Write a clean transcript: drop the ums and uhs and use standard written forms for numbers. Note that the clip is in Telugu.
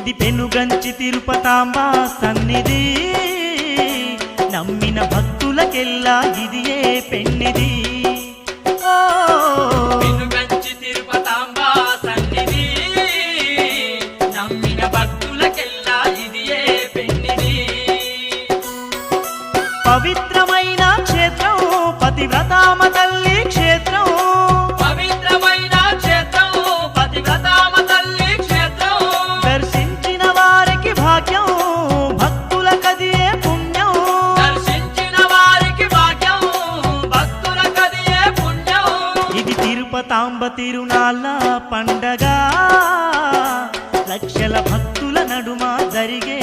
ఇది పెనుగంచి తిరుపతాంబ సన్నిధి, నమ్మిన భక్తులకెల్లా ఇదియే పెన్నిది. పెనుగంచి తిరుపతాంబ సన్నిధి, నమ్మిన భక్తులకెల్లా ఇదియే పెన్నిది. పవిత్రమైన క్షేత్రం పతివ్రతామ తల్లి క్షేత్రం, పవిత్రమైన క్షేత్రం పతివ్రతామ తల్లి క్షేత్రం. దర్శించిన వారికి భాగ్యం భక్తులకదియే పుణ్యం, దర్శించిన వారికి భాగ్యం భక్తులకదియే పుణ్యం. ఇది తిరుపతాంబ తిరునాళ్ళ పండగ, లక్షల భక్తుల నడుమ జరిగే